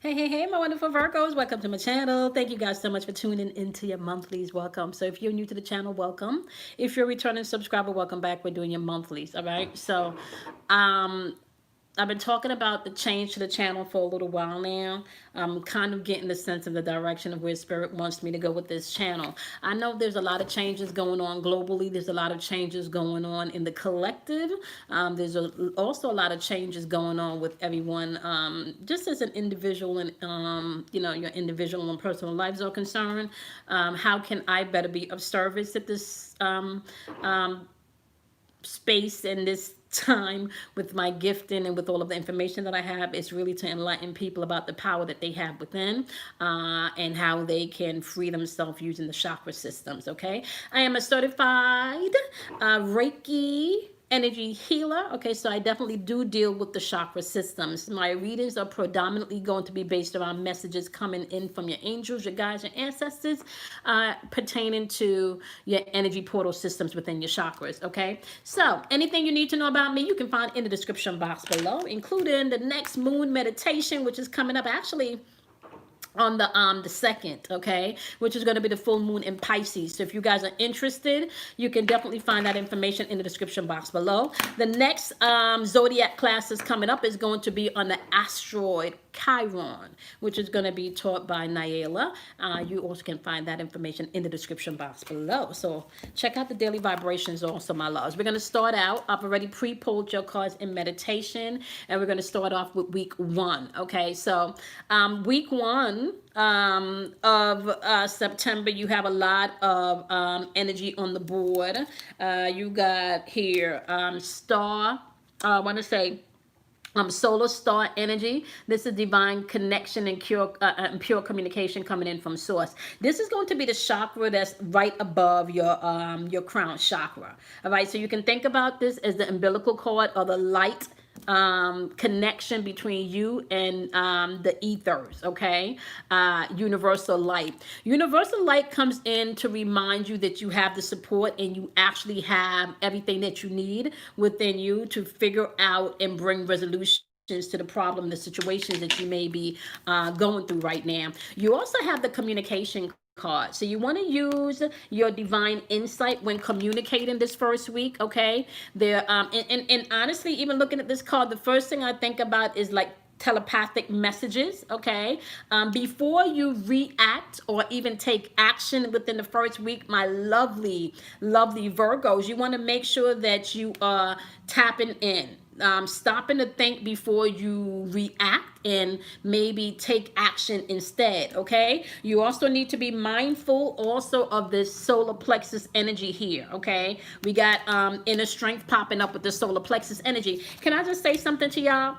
Hey, my wonderful Virgos. Welcome to my channel. Thank you guys so much for tuning into your monthlies. Welcome. So if you're new to the channel, welcome. If you're a returning subscriber, welcome back. We're doing your monthlies, all right? So, um, I've been talking about the change to the channel for a little while now. I'm kind of getting the sense of the direction of where Spirit wants me to go with this channel. I know there's a lot of changes going on globally. There's a lot of changes going on in the collective. Also a lot of changes going on with everyone, just as an individual and, your individual and personal lives are concerned. How can I better be of service at this space and this time with my gifting and with all of the information that I have is really to enlighten people about the power that they have within, and how they can free themselves using the chakra systems. Okay, I am a certified Reiki energy healer. Okay, so I definitely do deal with the chakra systems. My readings are predominantly going to be based around messages coming in from your angels, your guides, your ancestors, pertaining to your energy portal systems within your chakras. Okay, so anything you need to know about me, you can find in the description box below, including the next moon meditation, which is coming up actually on the second, okay, which is going to be the full moon in Pisces. So if you guys are interested, you can definitely find that information in the description box below. The next zodiac class is coming up is going to be on the asteroid Chiron, which is going to be taught by Naila. You also can find that information in the description box below. So check out the daily vibrations also, my loves. We're going to start out. I've already pre-pulled your cards in meditation, and we're going to start off with week 1. Okay, so week 1 of September, you have a lot of energy on the board. You got here star. I want to say solar star energy. This is divine connection and pure communication coming in from source. This is going to be the chakra that's right above your crown chakra. All right, so you can think about this as the umbilical cord or the light connection between you and the ethers. Okay, universal light comes in to remind you that you have the support and you actually have everything that you need within you to figure out and bring resolution to the problem, the situations that you may be going through right now. You also have the communication card. So you want to use your divine insight when communicating this first week, okay? There and honestly, even looking at this card, the first thing I think about is like telepathic messages. Okay, before you react or even take action within the first week, my lovely Virgos, you want to make sure that you are tapping in, stopping to think before you react and maybe take action instead. Okay, you also need to be mindful also of this solar plexus energy here. Okay, we got inner strength popping up with the solar plexus energy. Can I just say something to y'all?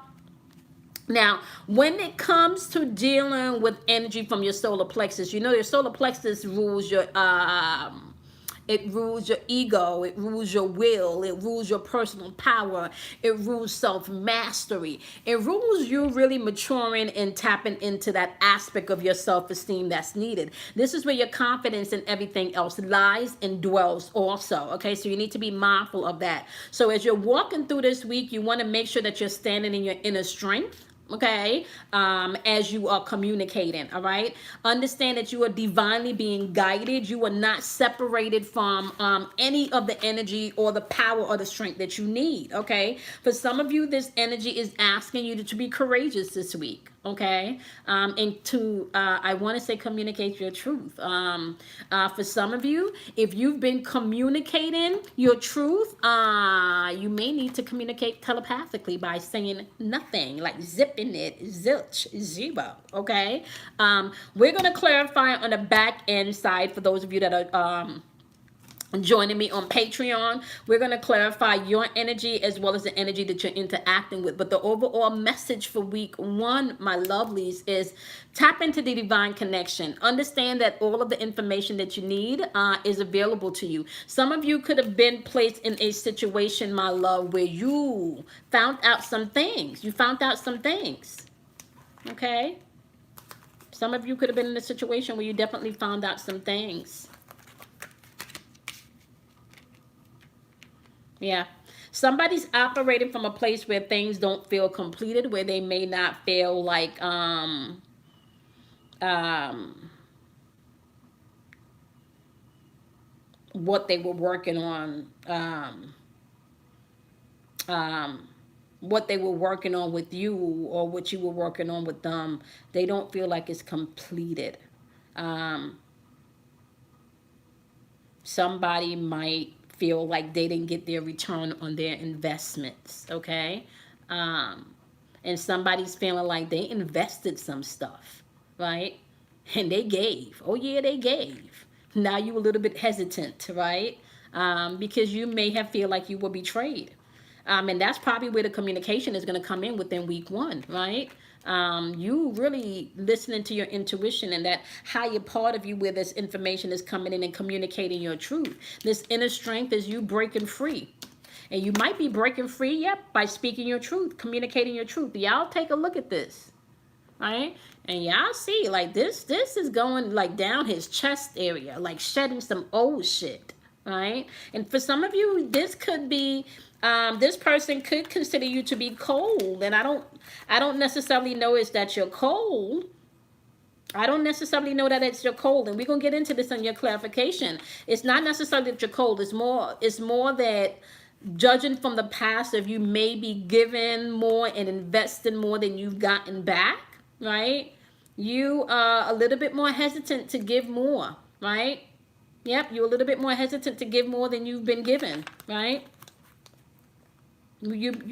Now, when it comes to dealing with energy from your solar plexus, you know your solar plexus rules your it rules your ego, it rules your will, it rules your personal power, it rules self-mastery. It rules you really maturing and tapping into that aspect of your self-esteem that's needed. This is where your confidence and everything else lies and dwells also. Okay, so you need to be mindful of that. So as you're walking through this week, you want to make sure that you're standing in your inner strength. Okay, as you are communicating. All right, understand that you are divinely being guided. You are not separated from any of the energy or the power or the strength that you need. Okay, for some of you, this energy is asking you to be courageous this week. Okay, and to I want to say communicate your truth. For some of you, if you've been communicating your truth, you may need to communicate telepathically by saying nothing, like zipping it, zilch, zero. Okay, we're gonna clarify on the back end side for those of you that are joining me on Patreon. We're going to clarify your energy as well as the energy that you're interacting with. But the overall message for week 1, my lovelies, is tap into the divine connection. Understand that all of the information that you need is available to you. Some of you could have been placed in a situation, my love, where you found out some things. Okay? Some of you could have been in a situation where you definitely found out some things. Yeah. Somebody's operating from a place where things don't feel completed, where they may not feel like um, what they were working on, what they were working on with you or what you were working on with them, they don't feel like it's completed. Um, Somebody might feel like they didn't get their return on their investments, okay? Um, and somebody's feeling like they invested some stuff, right? And they gave. Oh, yeah, they gave. Now you a little bit hesitant, right? Because you may have feel like you were betrayed. And that's probably where the communication is going to come in within week one, right? You really listening to your intuition and that higher part of you where this information is coming in and communicating your truth. This inner strength is you breaking free. And you might be breaking free, yep, by speaking your truth, communicating your truth. Y'all take a look at this, right? And y'all see, like this is going like down his chest area, like shedding some old shit, right? And for some of you, this could be, this person could consider you to be cold. And I don't necessarily know it's that you're cold. I don't necessarily know that it's your cold, and we're gonna get into this in your clarification. It's not necessarily that you're cold. It's more that judging from the past, if you may be giving more and investing more than you've gotten back, right? You are a little bit more hesitant to give more, right? Yep, you're a little bit more hesitant to give more than you've been given, right? Yep.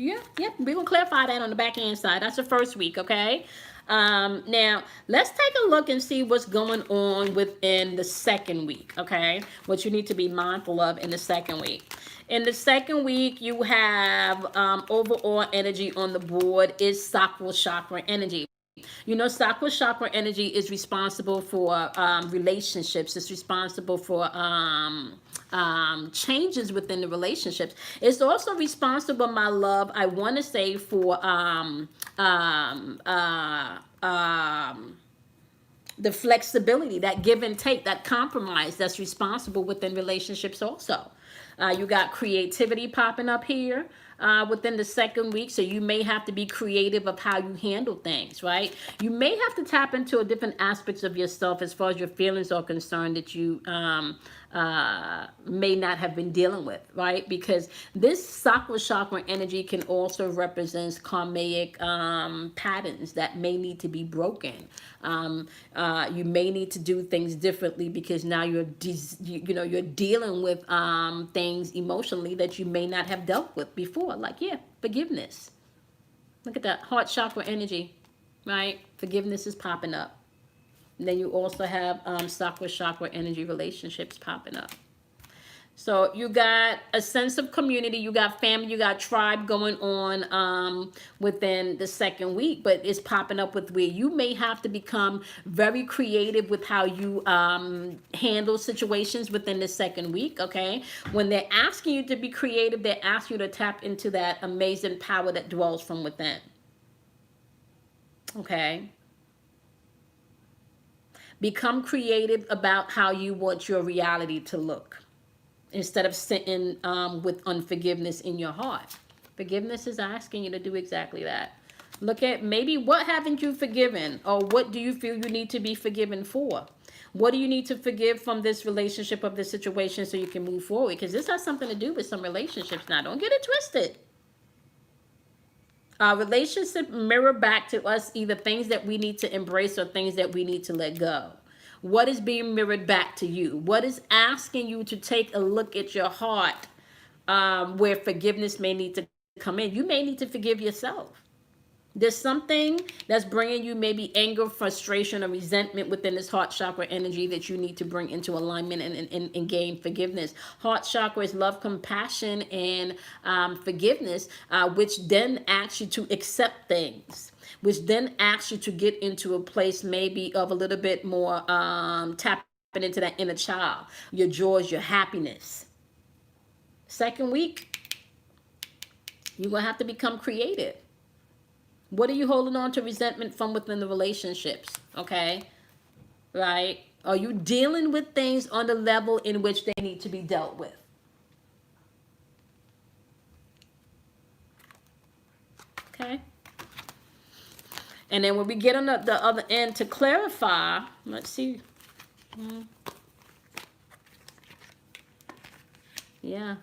We're gonna clarify that on the back end side. That's the first week, okay? Now let's take a look and see what's going on within the second week, okay? What you need to be mindful of in the second week. In the second week, you have overall energy on the board is sacral chakra energy. You know, sacral chakra energy is responsible for relationships. It's responsible for changes within the relationships. It's also responsible, my love, I want to say, for the flexibility, that give and take, that compromise that's responsible within relationships also. You got creativity popping up here within the second week. So you may have to be creative of how you handle things, right? You may have to tap into a different aspects of yourself as far as your feelings are concerned that you may not have been dealing with, right? Because this sacral chakra energy can also represent karmic patterns that may need to be broken. You may need to do things differently because now you're dealing with things emotionally that you may not have dealt with before. Like, yeah, forgiveness. Look at that heart chakra energy, right? Forgiveness is popping up. And then you also have sacral chakra energy relationships popping up. So you got a sense of community, you got family, you got tribe going on within the second week, but it's popping up with where you may have to become very creative with how you handle situations within the second week, okay? When they're asking you to be creative, they're asking you to tap into that amazing power that dwells from within, okay? Become creative about how you want your reality to look instead of sitting with unforgiveness in your heart. Forgiveness is asking you to do exactly that. Look at maybe what haven't you forgiven, or what do you feel you need to be forgiven for? What do you need to forgive from this relationship, of this situation, so you can move forward? Because this has something to do with some relationships now. Don't get it twisted. Relationship mirror back to us either things that we need to embrace or things that we need to let go. What is being mirrored back to you? What is asking you to take a look at your heart, where forgiveness may need to come in? You may need to forgive yourself. There's something that's bringing you maybe anger, frustration, or resentment within this heart chakra energy that you need to bring into alignment and gain forgiveness. Heart chakra is love, compassion, and forgiveness, which then asks you to accept things, which then asks you to get into a place maybe of a little bit more tapping into that inner child, your joys, your happiness. Second week, you're going to have to become creative. What are you holding on to resentment from within the relationships? Okay, right? Are you dealing with things on the level in which they need to be dealt with? Okay. And then when we get on the other end to clarify, let's see. Yeah.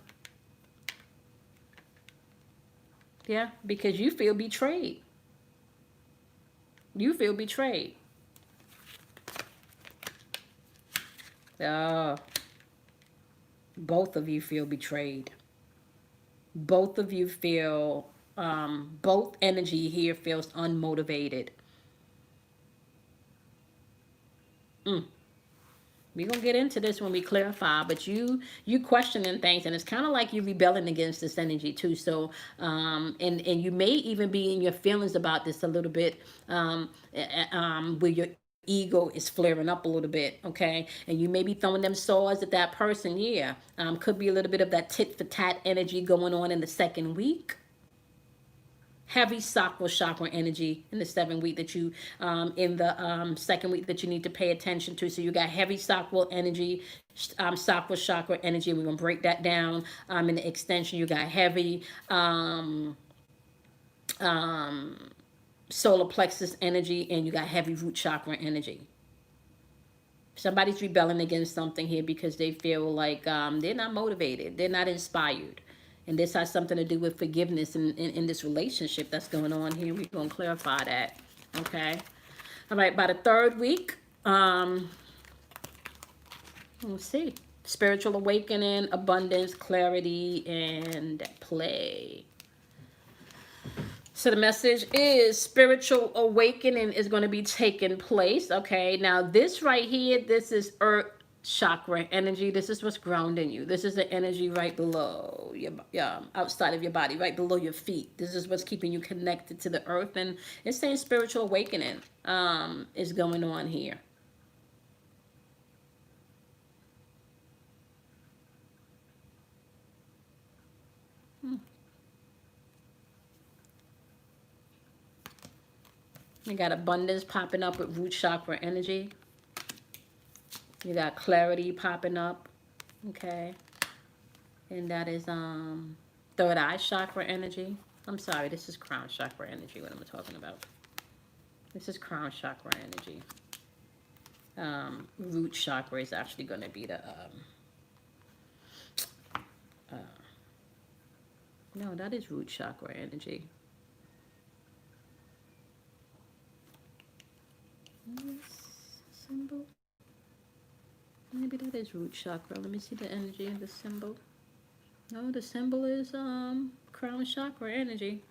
Yeah, because you feel betrayed. You feel betrayed. Uh, both of you feel betrayed. Both of you feel, both energy here feels unmotivated. We're gonna get into this when we clarify, but you questioning things, and it's kind of like you rebelling against this energy too. So and you may even be in your feelings about this a little bit, where your ego is flaring up a little bit, okay? And you may be throwing them swords at that person. Yeah, could be a little bit of that tit for tat energy going on in the second week. Heavy sacral chakra energy in the 7th week that you, in the second week that you need to pay attention to. So you got heavy sacral energy, sacral chakra energy. We're gonna break that down. In the extension, you got heavy solar plexus energy, and you got heavy root chakra energy. Somebody's rebelling against something here because they feel like they're not motivated, they're not inspired. And this has something to do with forgiveness in this relationship that's going on here. We're going to clarify that. Okay. All right. By the 3rd week, let's see. Spiritual awakening, abundance, clarity, and play. So the message is spiritual awakening is going to be taking place. Okay. Now this right here, this is earth chakra energy. This is what's grounding you. This is the energy right below your, outside of your body, right below your feet. This is what's keeping you connected to the earth, and it's saying spiritual awakening is going on here. You got abundance popping up with root chakra energy. You got clarity popping up, okay? And that is third eye chakra energy. I'm sorry, this is crown chakra energy, what I'm talking about. This is crown chakra energy. Root chakra is actually going to be the no, that is root chakra energy. This symbol, maybe that is root chakra. Let me see the energy of the symbol. No, the symbol is crown chakra energy.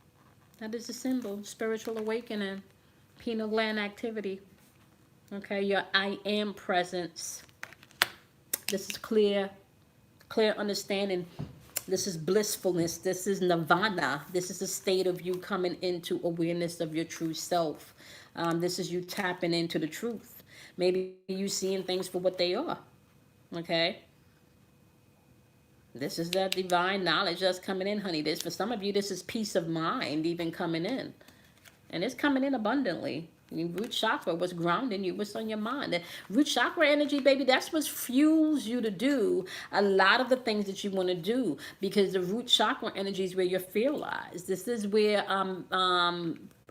That is the symbol. Spiritual awakening, pineal gland activity. Okay, your I am presence. This is clear understanding. This is blissfulness. This is nirvana. This is a state of you coming into awareness of your true self. This is you tapping into the truth. Maybe you seeing things for what they are. Okay. This is that divine knowledge that's coming in, honey. This, for some of you, this is peace of mind even coming in. And it's coming in abundantly. I mean, root chakra, what's grounding you, what's on your mind. The root chakra energy, baby, that's what fuels you to do a lot of the things that you want to do, because the root chakra energy is where your fear lies. This is where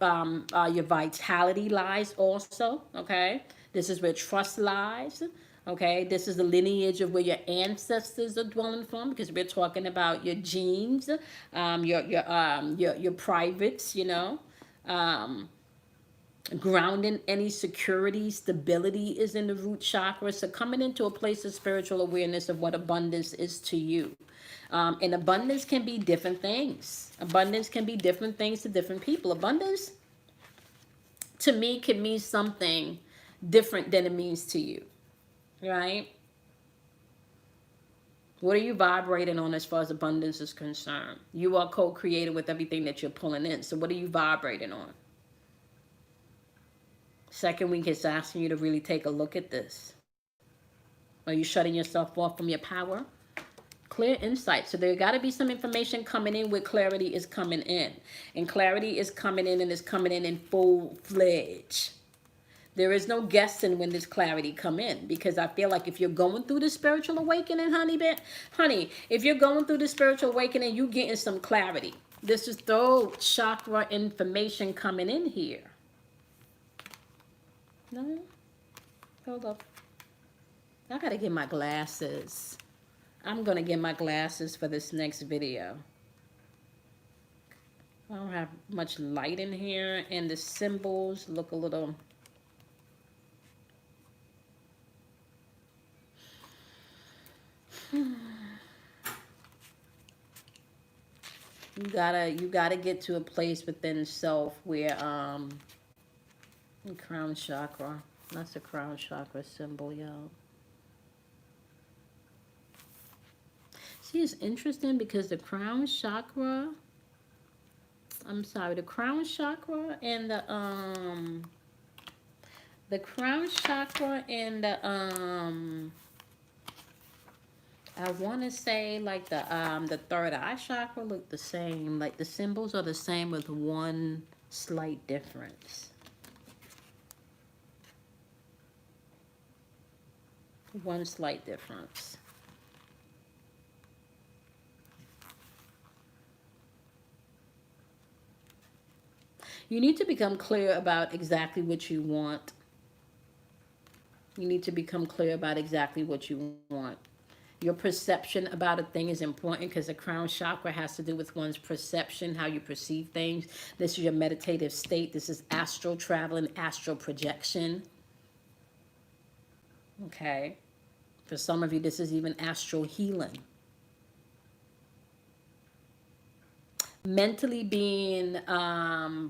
your vitality lies also, okay? This is where trust lies. Okay, this is the lineage of where your ancestors are dwelling from, because we're talking about your genes, your privates, you know. Grounding any security, stability is in the root chakra. So coming into a place of spiritual awareness of what abundance is to you. And abundance can be different things. Abundance can be different things to different people. Abundance, to me, can mean something different than it means to you. Right? What are you vibrating on as far as abundance is concerned? You are co-created with everything that you're pulling in. So what are you vibrating on? 2nd week is asking you to really take a look at this. Are you shutting yourself off from your power? Clear insight. So there got to be some information coming in where clarity is coming in. And clarity is coming in, and is coming in full-fledged. There is no guessing when this clarity come in, because I feel like if you're going through the spiritual awakening, honey, if you're going through the spiritual awakening, you getting some clarity. This is throat chakra information coming in here. No? Hold up. I gotta get my glasses. I'm gonna get my glasses for this next video. I don't have much light in here, and the symbols look a little... You gotta get to a place within self where crown chakra. That's the crown chakra symbol, y'all. See, it's interesting because the crown chakra, the crown chakra and the crown chakra and the I want to say like the third eye chakra look the same. Like the symbols are the same with one slight difference. One slight difference. You need to become clear about exactly what you want. You need to become clear about exactly what you want. Your perception about a thing is important because the crown chakra has to do with one's perception, how you perceive things. This is your meditative state. This is astral travel and astral projection. Okay. For some of you, this is even astral healing. Mentally being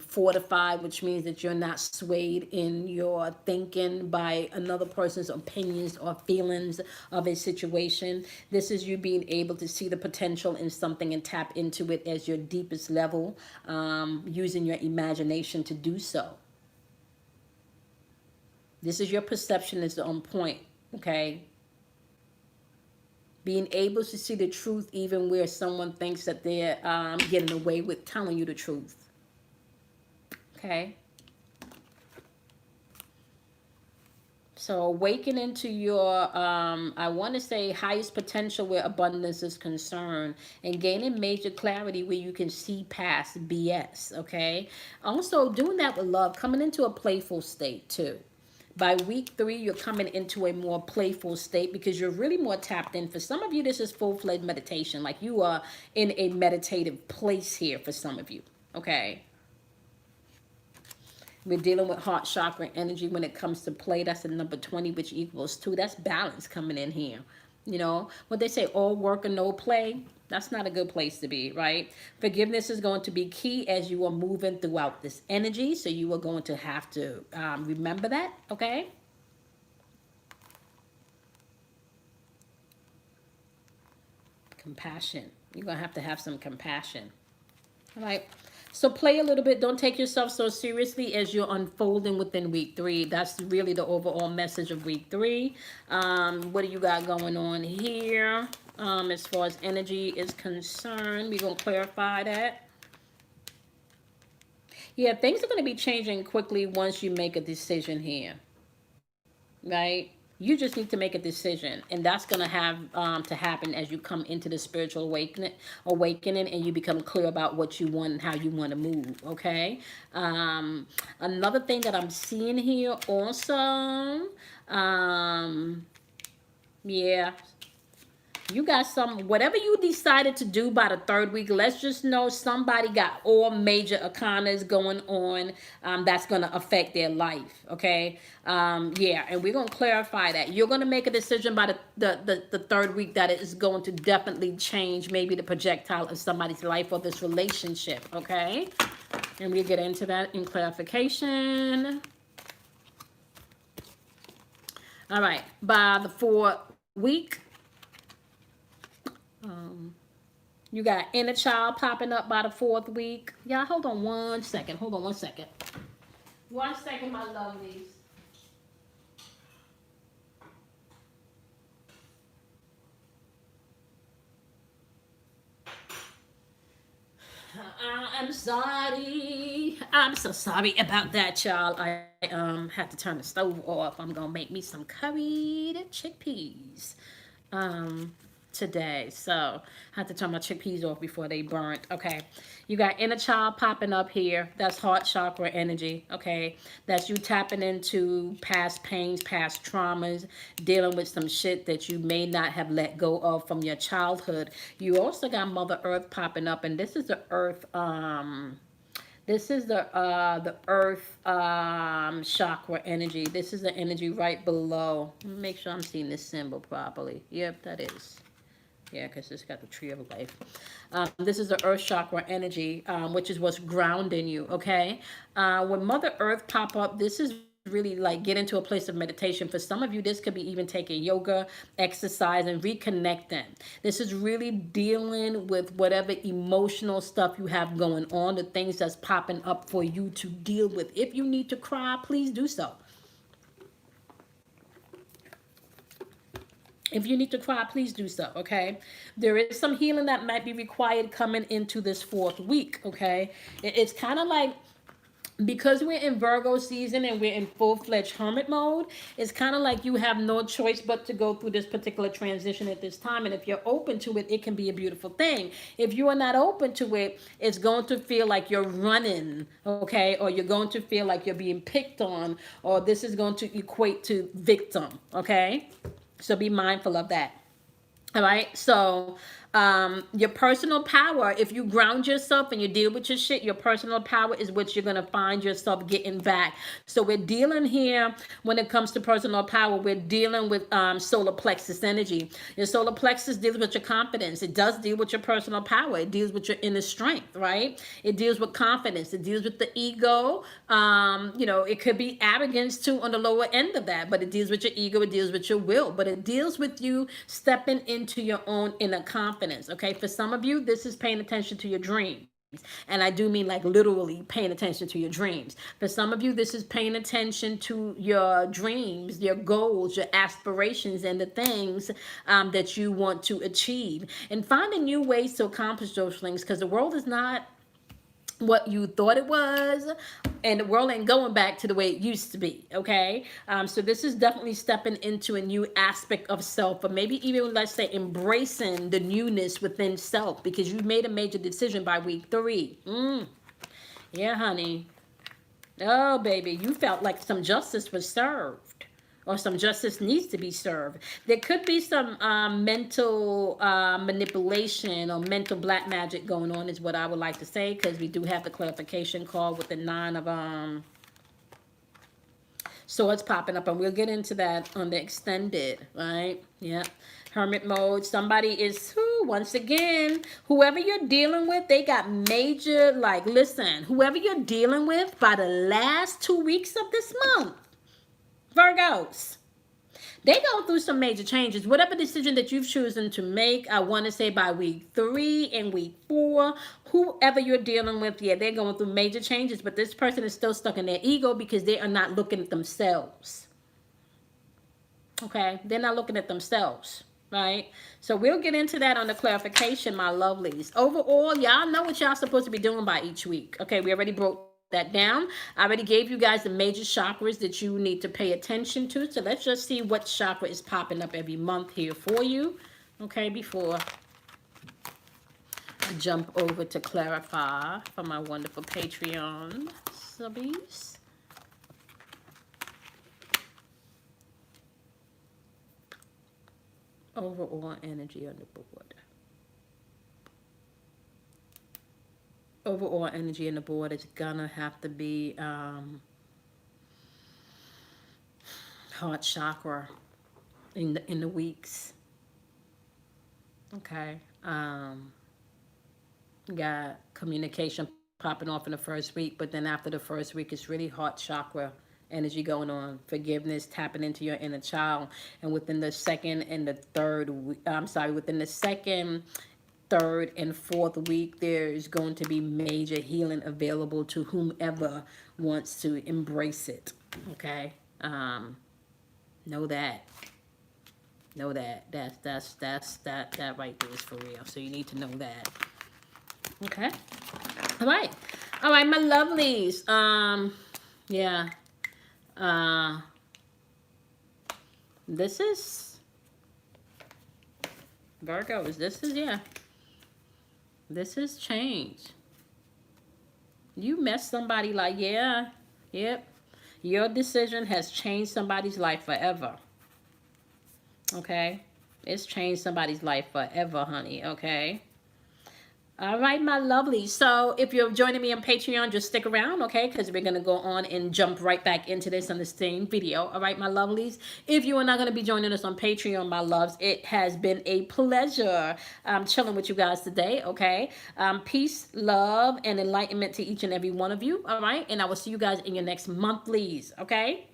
fortified, which means that you're not swayed in your thinking by another person's opinions or feelings of a situation. This is you being able to see the potential in something and tap into it as your deepest level, using your imagination to do so. This is your perception is on point, okay? Being able to see the truth even where someone thinks that they're getting away with telling you the truth. Okay? So awakening to your, I want to say, highest potential where abundance is concerned, and gaining major clarity where you can see past BS, okay? Also doing that with love, coming into a playful state too. By week 3, you're coming into a more playful state because you're really more tapped in. For some of you, this is full-fledged meditation. Like you are in a meditative place here for some of you, okay? We're dealing with heart chakra energy when it comes to play. That's the number 20, which equals 2. That's balance coming in here. You know, what they say, all work and no play. That's not a good place to be, right? Forgiveness is going to be key as you are moving throughout this energy. So you are going to have to remember that, okay? Compassion. You're going to have some compassion. All right. So play a little bit. Don't take yourself so seriously as you're unfolding within week 3. That's really the overall message of week 3. What do you got going on here? As far as energy is concerned, we're going to clarify that. Yeah, things are going to be changing quickly once you make a decision here. Right? You just need to make a decision, and that's going to have to happen as you come into the spiritual awakening, and you become clear about what you want and how you want to move, okay? Another thing that I'm seeing here also, yeah, you got whatever you decided to do by the 3rd week, let's just know somebody got all major arcanas going on that's going to affect their life, okay? Yeah, and we're going to clarify that. You're going to make a decision by the 3rd week that it is going to definitely change maybe the projectile of somebody's life or this relationship, okay? And we'll get into that in clarification. All right, by the 4th week, you got inner child popping up by the 4th week. Yeah, hold on one second. Hold on one second. 1 second, my lovelies. I'm sorry. I'm so sorry about that, y'all. I had to turn the stove off. I'm gonna make me some curried chickpeas. today. So I have to turn my chickpeas off before they burnt. Okay. You got inner child popping up here. That's heart chakra energy. Okay. That's you tapping into past pains, past traumas, dealing with some shit that you may not have let go of from your childhood. You also got Mother Earth popping up, and this is the Earth, this is the Earth chakra energy. This is the energy right below. Let me make sure I'm seeing this symbol properly. Yep, that is. Yeah, because it's got the tree of life. This is the Earth chakra energy, which is what's grounding you, okay? When Mother Earth pop up, this is really like get into a place of meditation. For some of you, this could be even taking yoga, exercise, and reconnecting. This is really dealing with whatever emotional stuff you have going on, the things that's popping up for you to deal with. If you need to cry, please do so. If you need to cry, please do so, okay? There is some healing that might be required coming into this 4th week, okay? It's kind of like, because we're in Virgo season and we're in full-fledged hermit mode, it's kind of like you have no choice but to go through this particular transition at this time. And if you're open to it, it can be a beautiful thing. If you are not open to it, it's going to feel like you're running, okay? Or you're going to feel like you're being picked on, or this is going to equate to victim, okay? So be mindful of that. All right. So your personal power, if you ground yourself and you deal with your shit, your personal power is what you're going to find yourself getting back. So we're dealing here when it comes to personal power, we're dealing with solar plexus energy. Your solar plexus deals with your confidence. It does deal with your personal power. It deals with your inner strength, right? It deals with confidence. It deals with the ego. You know, it could be arrogance too on the lower end of that, but it deals with your ego. It deals with your will, but it deals with you stepping into your own inner confidence. Okay, for some of you, this is paying attention to your dreams. And I do mean like literally paying attention to your dreams. For some of you, this is paying attention to your dreams, your goals, your aspirations, and the things that you want to achieve. And finding new ways to accomplish those things, because the world is not what you thought it was, and the world ain't going back to the way it used to be, okay? So this is definitely stepping into a new aspect of self, or maybe even, let's say, embracing the newness within self, because you've made a major decision by week 3. Yeah, honey. Oh, baby, you felt like some justice was served, or some justice needs to be served. There could be some mental manipulation or mental black magic going on, is what I would like to say, because we do have the clarification call with the 9 of swords popping up, and we'll get into that on the extended, right? Yeah. Hermit mode. Somebody is, once again, whoever you're dealing with, they got major, like, listen, whoever you're dealing with by the last 2 weeks of this month, Virgos, they go through some major changes. Whatever decision that you've chosen to make, I want to say by week 3 and week 4, whoever you're dealing with, yeah, they're going through major changes, but this person is still stuck in their ego because they are not looking at themselves. Okay? They're not looking at themselves, right? So we'll get into that on the clarification, my lovelies. Overall, y'all know what y'all supposed to be doing by each week. Okay, we already broke that down. I already gave you guys the major chakras that you need to pay attention to. So let's just see what chakra is popping up every month here for you. Okay, before I jump over to clarify for my wonderful Patreon subbies. Overall energy on the board. Overall energy in the board is gonna have to be heart chakra in the weeks. Okay. Got communication popping off in the first week, but then after the first week, it's really heart chakra energy going on. Forgiveness, tapping into your inner child, and within the second and the third, within the second, third, and fourth week, there's going to be major healing available to whomever wants to embrace it. Okay, know that. Know that. That right there is for real. So you need to know that. Okay. All right. All right, my lovelies. Yeah. This is Virgos, this is, yeah, this is change. You met somebody like, yeah, yep. Your decision has changed somebody's life forever. Okay? It's changed somebody's life forever, honey. Okay? All right, my lovely. So if you're joining me on Patreon, just stick around, okay? Because we're going to go on and jump right back into this on the same video. All right, my lovelies. If you are not going to be joining us on Patreon, my loves, it has been a pleasure chilling with you guys today, okay? Peace, love, and enlightenment to each and every one of you, all right? And I will see you guys in your next monthlies, okay?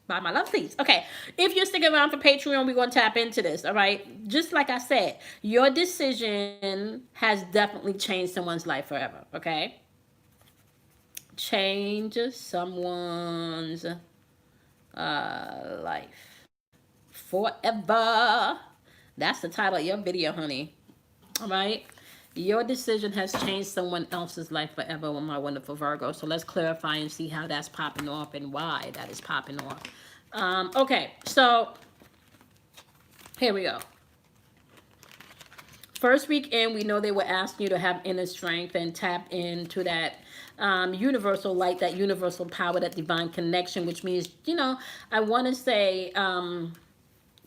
By my lovelies. Okay, if you're sticking around for Patreon, we're going to tap into this, all right? Just like I said, your decision has definitely changed someone's life forever, okay? Change someone's life forever. That's the title of your video, honey. All right? Your decision has changed someone else's life forever with my wonderful Virgo. So let's clarify and see how that's popping off and why that is popping off. Okay, so here we go. First weekend, we know they were asking you to have inner strength and tap into that universal light, that universal power, that divine connection, which means, you know, I want to say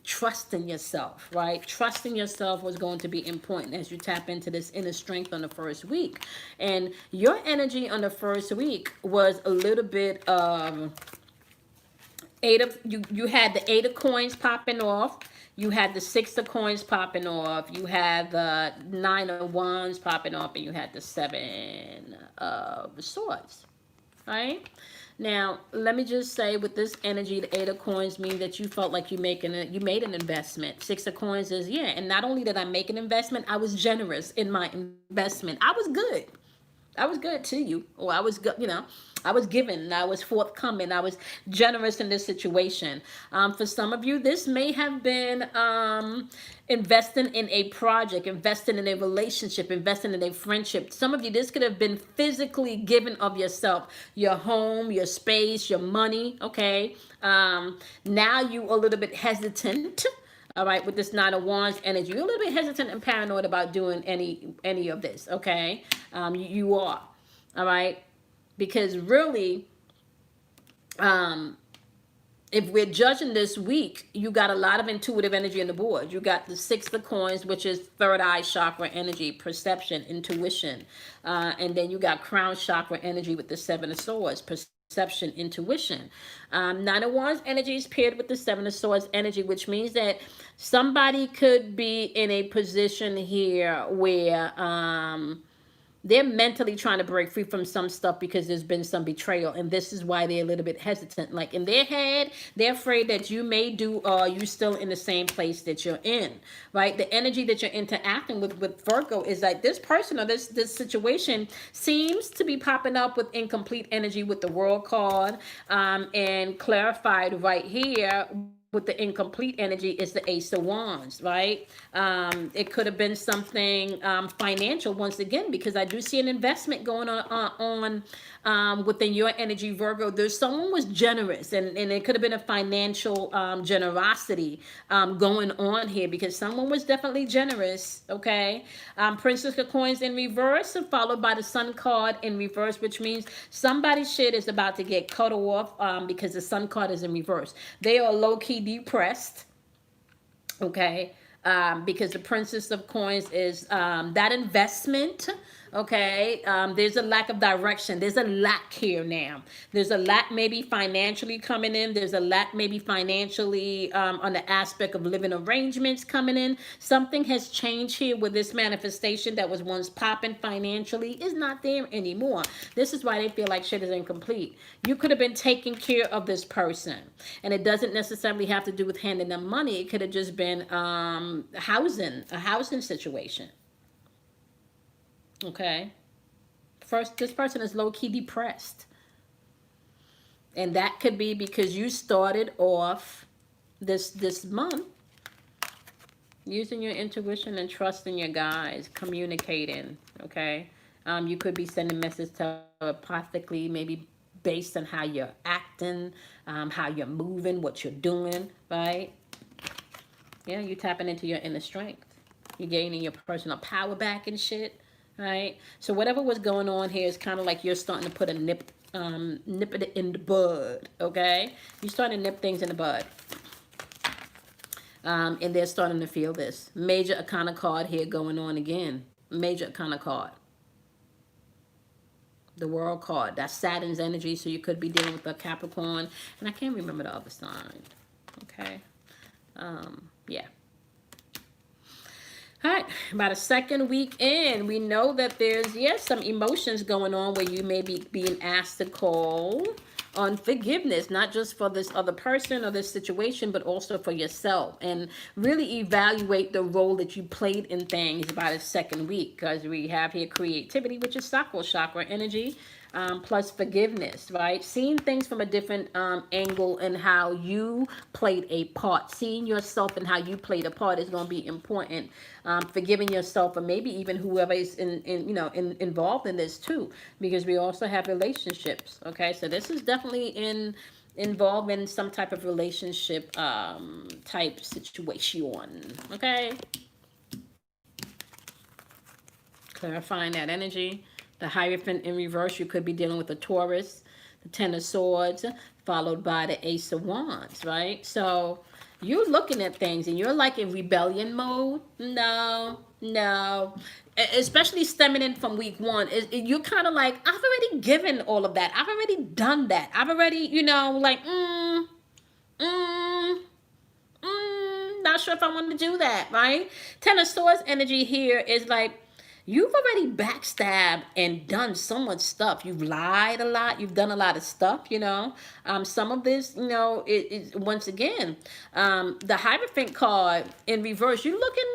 trusting yourself, right? Trusting yourself was going to be important as you tap into this inner strength on the first week. And your energy on the first week was a little bit of you had the 8 of coins popping off. You had the 6 of coins popping off. You had the 9 of wands popping off, and you had the 7 of swords. Right? Now, let me just say, with this energy, the 8 of coins mean that you felt like you made an investment. 6 of coins is, yeah, and not only did I make an investment, I was generous in my investment. I was good. I was good to you, or I was good, you know, I was giving, I was forthcoming, I was generous in this situation. For some of you, this may have been investing in a project, investing in a relationship, investing in a friendship. Some of you, this could have been physically giving of yourself, your home, your space, your money, okay? Now you a little bit hesitant. All right, with this 9 of wands energy, you're a little bit hesitant and paranoid about doing any of this. Okay, you are. All right, because really, if we're judging this week, you got a lot of intuitive energy on the board. You got the 6 of coins, which is third eye chakra energy, perception, intuition, and then you got crown chakra energy with the 7 of swords, perception, intuition. 9 of wands energy is paired with the 7 of swords energy, which means that somebody could be in a position here where they're mentally trying to break free from some stuff because there's been some betrayal, and this is why they're a little bit hesitant. Like in their head, they're afraid that you may do, you still in the same place that you're in, right? The energy that you're interacting with Virgo is like this person or this situation seems to be popping up with incomplete energy with the World card, and clarified right here with the incomplete energy is the Ace of Wands, right? It could have been something financial once again, because I do see an investment going on within your energy, Virgo. There's someone was generous, and it could have been a financial generosity going on here, because someone was definitely generous, okay? Princess of Coins in reverse, followed by the Sun card in reverse, which means somebody's shit is about to get cut off because the Sun card is in reverse. They are low-key depressed, okay, because the Princess of Coins is that investment, okay. There's a lack of direction. There's a lack here now. There's a lack maybe financially coming in. There's a lack maybe financially on the aspect of living arrangements coming in. Something has changed here with this manifestation that was once popping financially is not there anymore. This is why they feel like shit is incomplete. You could have been taking care of this person, and it doesn't necessarily have to do with handing them money. It could have just been a housing situation. Okay. First, this person is low-key depressed. And that could be because you started off this month using your intuition and trusting your guides, communicating, okay? You could be sending messages telepathically, maybe based on how you're acting, how you're moving, what you're doing, right? Yeah, you're tapping into your inner strength. You're gaining your personal power back and shit, right? So whatever was going on here is kind of like you're starting to put a nip it in the bud, okay? You're starting to nip things in the bud. And they're starting to feel this. Major Arcana card here going on again. Major Arcana card. The World card. That's Saturn's energy, so you could be dealing with a Capricorn. And I can't remember the other sign. Okay. Yeah. All right, about a second week in, we know that there's, yes, some emotions going on where you may be being asked to call on forgiveness, not just for this other person or this situation, but also for yourself, and really evaluate the role that you played in things about a second week, because we have here creativity, which is sacral chakra energy. Plus forgiveness, right? Seeing things from a different angle and how you played a part. Seeing yourself and how you played a part is going to be important. Forgiving yourself, or maybe even whoever is involved in this too, because we also have relationships. Okay, so this is definitely involved in some type of relationship type situation. Okay, clarifying that energy. The Hierophant in reverse, you could be dealing with a Taurus, the Ten of Swords, followed by the Ace of Wands, right? So you're looking at things and you're like in rebellion mode. No. Especially stemming in from week one. You're kind of like, I've already given all of that. I've already done that. I've already, not sure if I want to do that, right? Ten of Swords energy here is like, you've already backstabbed and done so much stuff. You've lied a lot. You've done a lot of stuff, Some of this, once again, the Hierophant card in reverse, you're looking,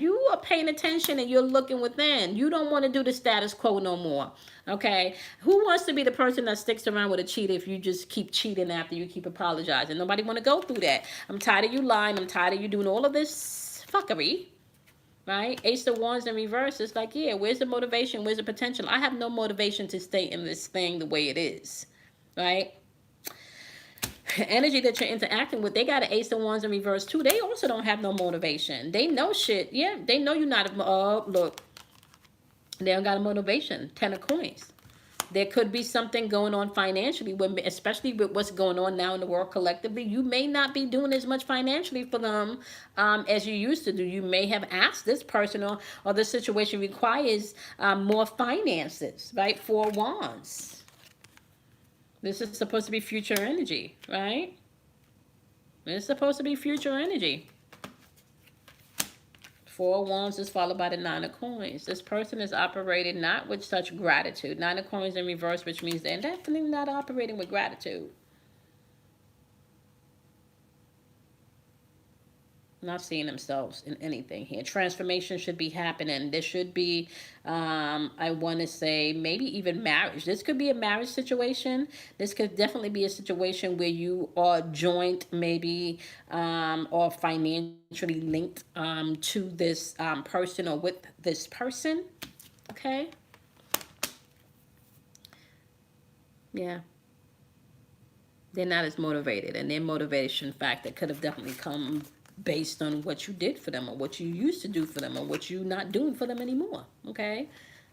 you are paying attention and you're looking within. You don't want to do the status quo no more. Okay, who wants to be the person that sticks around with a cheater if you just keep cheating after you keep apologizing? Nobody want to go through that. I'm tired of you lying. I'm tired of you doing all of this fuckery. Right? Ace of Wands in reverse. It's like, where's the motivation? Where's the potential? I have no motivation to stay in this thing the way it is. Right? Energy that you're interacting with, they got an Ace of Wands in reverse too. They also don't have no motivation. They know shit. Yeah, they know you're not. Look, they don't got a motivation. Ten of Coins. There could be something going on financially, especially with what's going on now in the world collectively. You may not be doing as much financially for them as you used to do. You may have asked this person, or the situation requires more finances, right? Four Wands. This is supposed to be future energy, right? It's supposed to be future energy. Four Wands is followed by the Nine of Coins. This person is operating not with such gratitude. Nine of Coins in reverse, which means they're definitely not operating with gratitude. Not seeing themselves in anything here. Transformation should be happening. There should be, I want to say, maybe even marriage. This could be a marriage situation. This could definitely be a situation where you are joint, maybe, or financially linked to this person or with this person. Okay? Yeah. They're not as motivated, and their motivation factor could have definitely come based on what you did for them, or what you used to do for them, or what you're not doing for them anymore. Okay,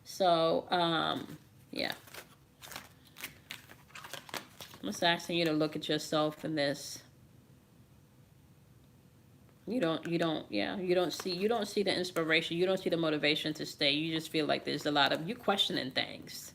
so yeah, I'm just asking you to look at yourself in this. You don't see the inspiration. You don't see the motivation to stay. You just feel like there's a lot of you questioning things.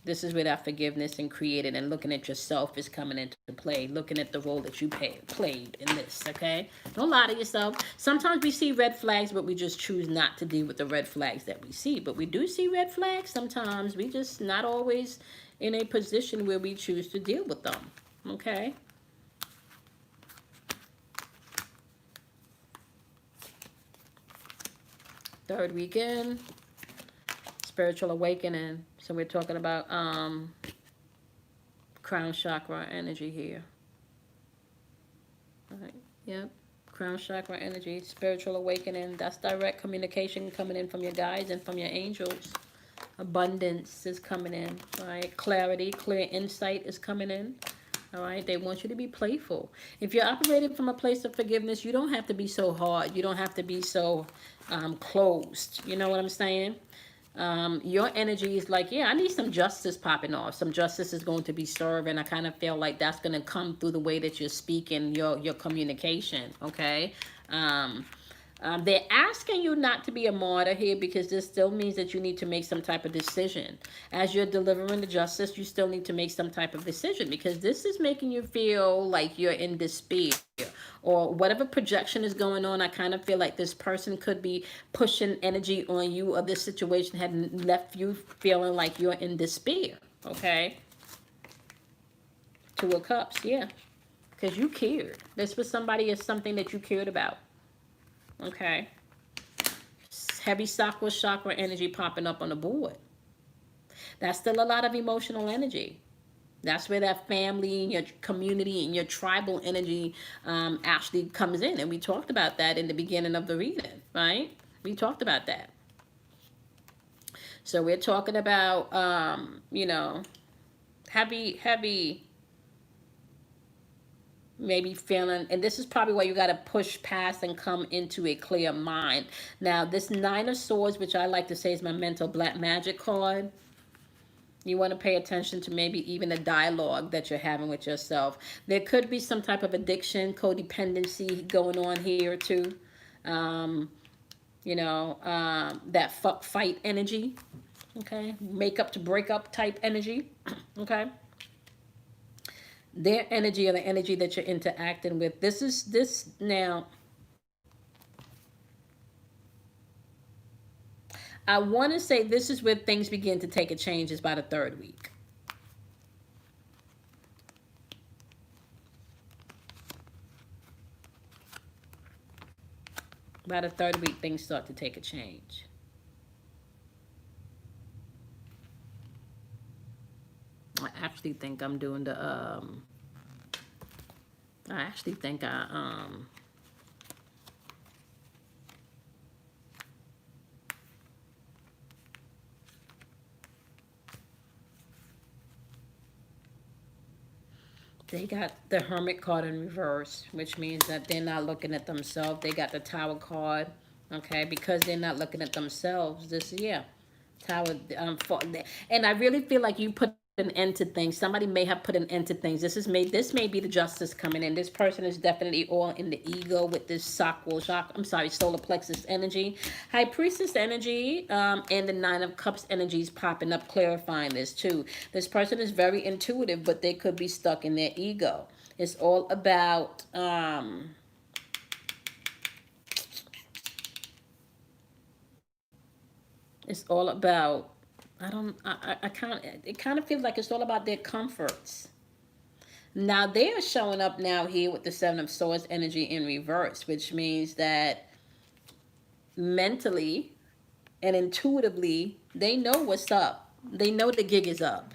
This is where that forgiveness and creating and looking at yourself is coming into play. Looking at the role that you played in this, okay? Don't lie to yourself. Sometimes we see red flags, but we just choose not to deal with the red flags that we see. But we do see red flags sometimes. We just not always in a position where we choose to deal with them, okay? Third weekend, spiritual awakening. So we're talking about crown chakra energy here. All right. Yep. Crown chakra energy, spiritual awakening. That's direct communication coming in from your guides and from your angels. Abundance is coming in. All right. Clarity, clear insight is coming in. All right, they want you to be playful. If you're operating from a place of forgiveness, you don't have to be so hard. You don't have to be so closed. You know what I'm saying? Your energy is like, yeah, I need some justice popping off. Some justice is going to be served, and I kind of feel like that's going to come through the way that you're speaking, your communication. Okay. Um, they're asking you not to be a martyr here because this still means that you need to make some type of decision. As you're delivering the justice, you still need to make some type of decision because this is making you feel like you're in despair or whatever projection is going on. I kind of feel like this person could be pushing energy on you, or this situation had left you feeling like you're in despair. Okay. Two of Cups, yeah. Because you cared. This was somebody or something that you cared about. Okay. Heavy chakra energy popping up on the board. That's still a lot of emotional energy. That's where that family and your community and your tribal energy actually comes in. And we talked about that in the beginning of the reading, right? We talked about that. So we're talking about, heavy maybe feeling, and this is probably why you got to push past and come into a clear mind. Now, this Nine of Swords, which I like to say is my mental black magic card, you want to pay attention to maybe even the dialogue that you're having with yourself. There could be some type of addiction, codependency going on here too. That fuck fight energy. Okay. Make up to break up type energy. Okay. Their energy or the energy that you're interacting with. This now. I want to say this is where things begin to take a change is by the third week. By the third week, things start to take a change. I actually think I'm doing the, I actually think they got the Hermit card in reverse, which means that they're not looking at themselves. They got the Tower card, okay, because they're not looking at themselves. This, yeah, Tower, and I really feel like you put an end to things. Somebody may have put an end to things. This may be the justice coming in. This person is definitely all in the ego with this solar plexus energy, High Priestess energy, and the Nine of Cups energies popping up, clarifying this too. This person is very intuitive, but they could be stuck in their ego. It's all about it's all about it kind of feels like it's all about their comforts. Now they are showing up now here with the Seven of Swords energy in reverse, which means that mentally and intuitively they know what's up. They know the gig is up.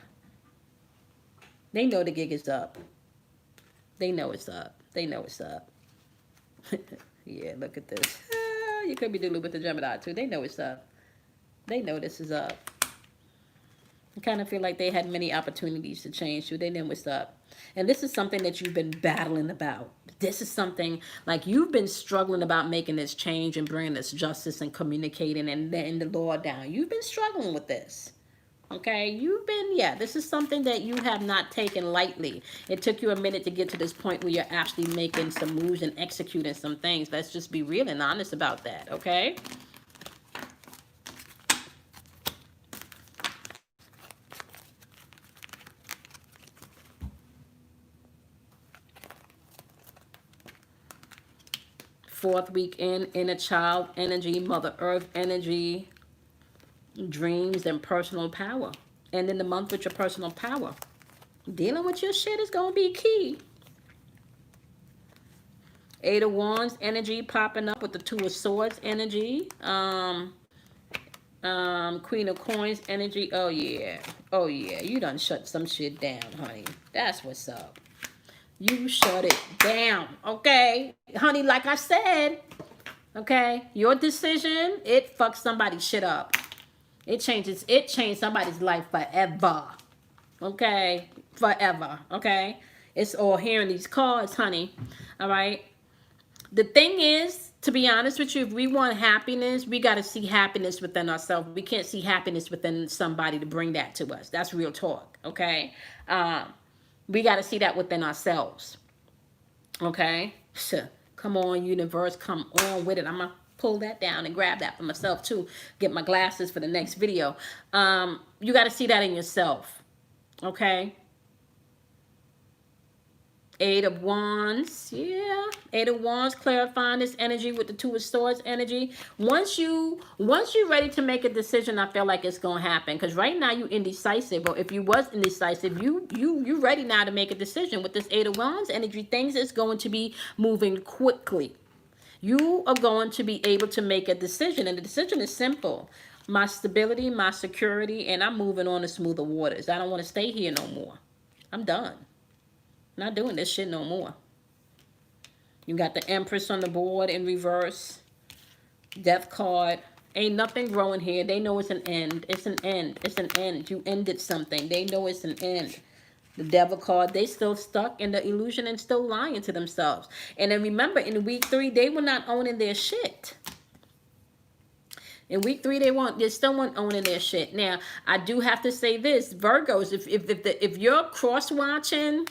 They know the gig is up. They know it's up. They know it's up. Yeah, look at this. You could be dealing with the Gemini too. They know it's up. They know this is up. I kind of feel like they had many opportunities to change too. They know what's up. And this is something that you've been battling about. This is something like you've been struggling about making this change and bringing this justice and communicating and letting the law down. You've been struggling with this. Okay, this is something that you have not taken lightly. It took you a minute to get to this point where you're actually making some moves and executing some things. Let's just be real and honest about that, okay? Fourth week in, inner child energy, Mother Earth energy, dreams, and personal power. And in the month with your personal power. Dealing with your shit is going to be key. Eight of Wands energy popping up with the Two of Swords energy. Queen of Coins energy. Oh, yeah. Oh, yeah. You done shut some shit down, honey. That's what's up. You shut it down, okay? Honey, like I said, okay? Your decision, it fucks somebody's shit up. It changed somebody's life forever. Okay? Forever, okay? It's all here in these cards, honey. All right. The thing is, to be honest with you, if we want happiness, we got to see happiness within ourselves. We can't see happiness within somebody to bring that to us. That's real talk, okay? We got to see that within ourselves, okay? So, come on, universe, come on with it. I'm going to pull that down and grab that for myself, too. Get my glasses for the next video. You got to see that in yourself, okay? Eight of Wands, yeah. Eight of Wands, clarifying this energy with the Two of Swords energy. Once you're ready to make a decision, I feel like it's gonna happen. Because right now you indecisive, or if you was indecisive, you ready now to make a decision with this Eight of Wands energy. Things is going to be moving quickly. You are going to be able to make a decision, and the decision is simple. My stability, my security, and I'm moving on to smoother waters. I don't want to stay here no more. I'm done. Not doing this shit no more. You got the Empress on the board in reverse. Death card. Ain't nothing growing here. They know it's an end. It's an end. It's an end. You ended something. They know it's an end. The Devil card. They still stuck in the illusion and still lying to themselves. And then remember, in week 3, they were not owning their shit. In week 3, they still weren't owning their shit. Now, I do have to say this, Virgos, if you're cross-watching,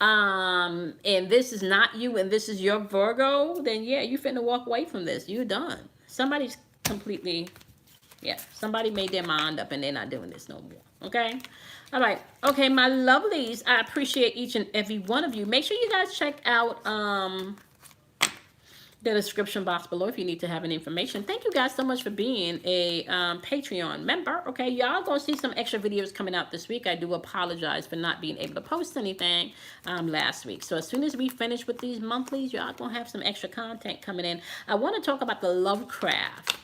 and this is not you and this is your Virgo, then yeah, you finna walk away from this. You're done. Somebody's completely, yeah, somebody made their mind up and they're not doing this no more. Okay? All right. Okay, my lovelies, I appreciate each and every one of you. Make sure you guys check out the description box below if you need to have any information. Thank you guys so much for being a Patreon member. Okay, y'all gonna see some extra videos coming out this week. I do apologize for not being able to post anything last week. So as soon as we finish with these monthlies, y'all gonna have some extra content coming in. I want to talk about the Lovecraft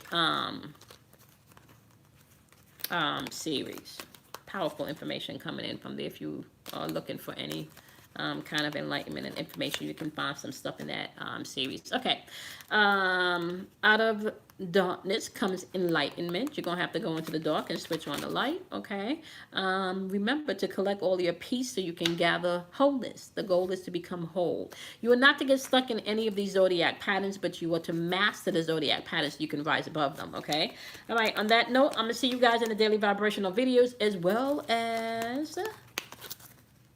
series. Powerful information coming in from there if you are looking for any kind of enlightenment and information. You can find some stuff in that series. Okay. Out of darkness comes enlightenment. You're going to have to go into the dark and switch on the light. Okay. Remember to collect all your peace so you can gather wholeness. The goal is to become whole. You are not to get stuck in any of these zodiac patterns, but you are to master the zodiac patterns so you can rise above them. Okay. All right. On that note, I'm going to see you guys in the daily vibrational videos as well as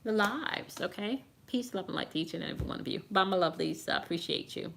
the lives, okay? Peace, love, and light to each and every one of you. Bye, my lovelies. I appreciate you.